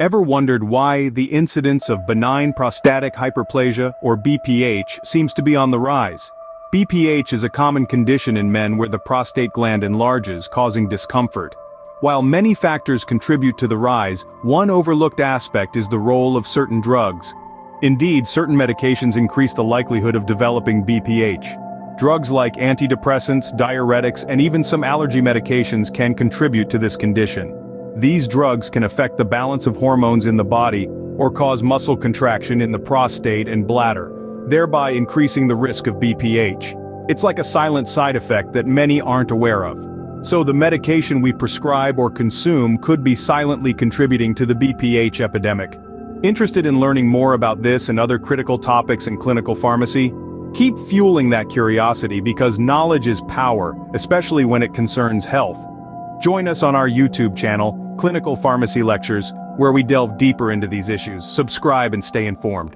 Ever wondered why the incidence of benign prostatic hyperplasia, or BPH, seems to be on the rise? BPH is a common condition in men where the prostate gland enlarges, causing discomfort. While many factors contribute to the rise, one overlooked aspect is the role of certain drugs. Indeed, certain medications increase the likelihood of developing BPH. Drugs like antidepressants, diuretics, and even some allergy medications can contribute to this condition. These drugs can affect the balance of hormones in the body or cause muscle contraction in the prostate and bladder, thereby increasing the risk of BPH. It's like a silent side effect that many aren't aware of. So the medication we prescribe or consume could be silently contributing to the BPH epidemic. Interested in learning more about this and other critical topics in clinical pharmacy? Keep fueling that curiosity because knowledge is power, especially when it concerns health. Join us on our YouTube channel, Clinical Pharmacy Lectures, where we delve deeper into these issues. Subscribe and stay informed.